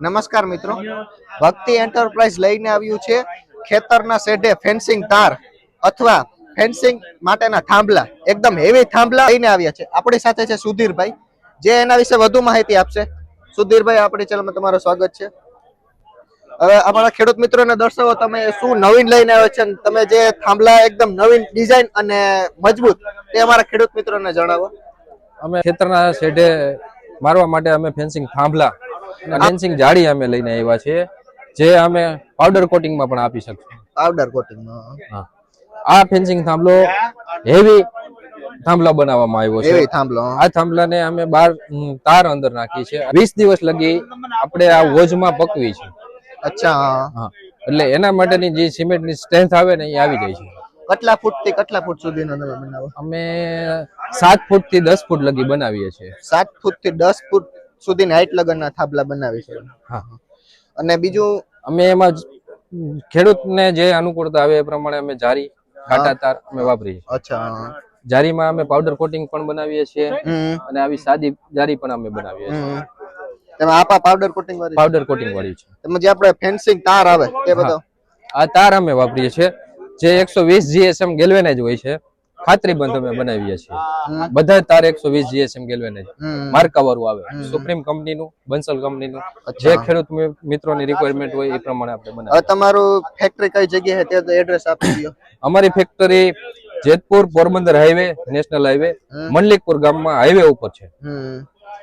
નમસ્કાર મિત્રો, ભક્તિ એન્ટરપ્રાઇઝ લઈને આવ્યું છે ખેતરના શેઢે ફેન્સિંગ તાર અથવા ફેન્સિંગ માટેના થાંભલા, એકદમ હેવી થાંભલા લઈને આવ્યા છે. આપણી સાથે છે સુધીરભાઈ, જે એના વિશે વધુ માહિતી આપશે. સુધીરભાઈ, આપણી ચેનલમાં તમારું સ્વાગત છે. હવે અમારા ખેડૂત મિત્રોને દર્શાવો, તમે શું નવીન લઈને આવ્યા છે. તમે જે થાંભલા એકદમ નવીન ડિઝાઇન અને મજબૂત, તે અમારા ખેડૂત મિત્રોને જણાવો. અમે ખેતરના શેઢે મારવા માટે અમે ફેન્સિંગ થાંભલા અને ફેન્સિંગ જાળી અમે લઈને આવ્યા છીએ, જે અમે પાવડર કોટિંગમાં પણ આપી શકીશું. પાવડર કોટિંગમાં? હા. આ ફેન્સિંગ થાંભલો હેવી થાંભલા બનાવવામાં આવ્યો છે. હેવી થાંભલો. આ થાંભલાને અમે 12 તાર અંદર નાખી છે. 20 દિવસ લગી આપણે આ વોજમાં પકવી છે. અચ્છા. હા, એટલે એના માટેની જે સિમેન્ટની સ્ટ્રેન્થ આવે ને એ આવી જાય છે. કેટલા ફૂટ થી કેટલા ફૂટ સુધીનો તમે બનાવો? અમે 7 ફૂટ થી 10 ફૂટ લગી બનાવીએ છીએ. 7 ફૂટ થી 10 ફૂટ સુધીની હાઈટ લગનના થાંભલા બનાવી છે. હા. અને બીજું અમે એમાં ખેડૂતને જે અનુકૂળતા આવે એ પ્રમાણે અમે જારી, ઘાટા તાર અમે વાપરીએ. અચ્છા. જારીમાં અમે પાવડર કોટિંગ પણ બનાવીએ છીએ અને આવી સાદી જારી પણ અમે બનાવીએ છીએ. તમે આપા પાવડર કોટિંગ વાળી? પાવડર કોટિંગ વાળી છે. તમે જે આપણે ફેન્સિંગ તાર આવે તે બધો? આ તાર અમે વાપરીએ છીએ, જે 120 જીએસએમ ગેલ્વેનાઇઝ હોય છે. ખાતરીબંધ અમે બનાવીએ છીએ. બધા તાર 120 જીએસએમ ગેલ્વેનાઇઝ માર્કા વાળું આવે. સુપ્રીમ કંપનીનું, બંસલ કંપનીનું, જે ખેડૂત મિત્રોની રિક્વાયરમેન્ટ હોય એ પ્રમાણે આપણે બનાવીએ. તમારું ફેક્ટરી કઈ જગ્યાએ છે તે એડ્રેસ આપી દો. અમારી factory Jetpur Porbandar highway, national highway, Manlikpur ગામમાં હાઈવે ઉપર છે.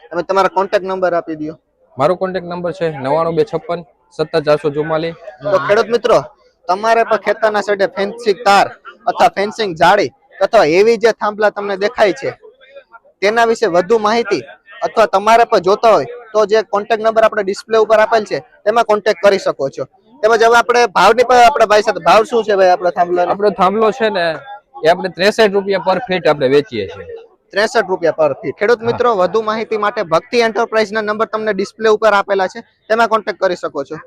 તમે તમારો કોન્ટેક્ટ નંબર આપી દો. મારો કોન્ટેક્ટ નંબર છે 99256 17444. તો ખેડૂત મિત્રો, તમારે પણ ખેતરના શેઢે ફેન્સિંગ તાર અથવા ફેન્સિંગ જાળી અથવા એવી જે થાંભલા તમને દેખાય છે તેના વિશે વધુ માહિતી અથવા તમારે પણ જોતા હોય તો જે કોન્ટેક્ટ નંબર આપણે ડિસ્પ્લે ઉપર આપેલ છે તેમાં કોન્ટેક્ટ કરી શકો છો. તેમજ હવે આપણે ભાવની પણ આપણે ભાઈ સાથે ભાવ શું છે ભાઈ આપણે થાંભલા? આપણો થાંભલો છે ને એ આપણે 63 રૂપિયા પર ફીટ આપણે વેચીએ છીએ. 63 રૂપિયા પર ફીટ. ખેડૂત મિત્રો, વધુ માહિતી માટે ભક્તિ એન્ટરપ્રાઇઝના નંબર તમને ડિસ્પ્લે ઉપર આપેલા છે, તેમાં કોન્ટેક્ટ કરી શકો છો.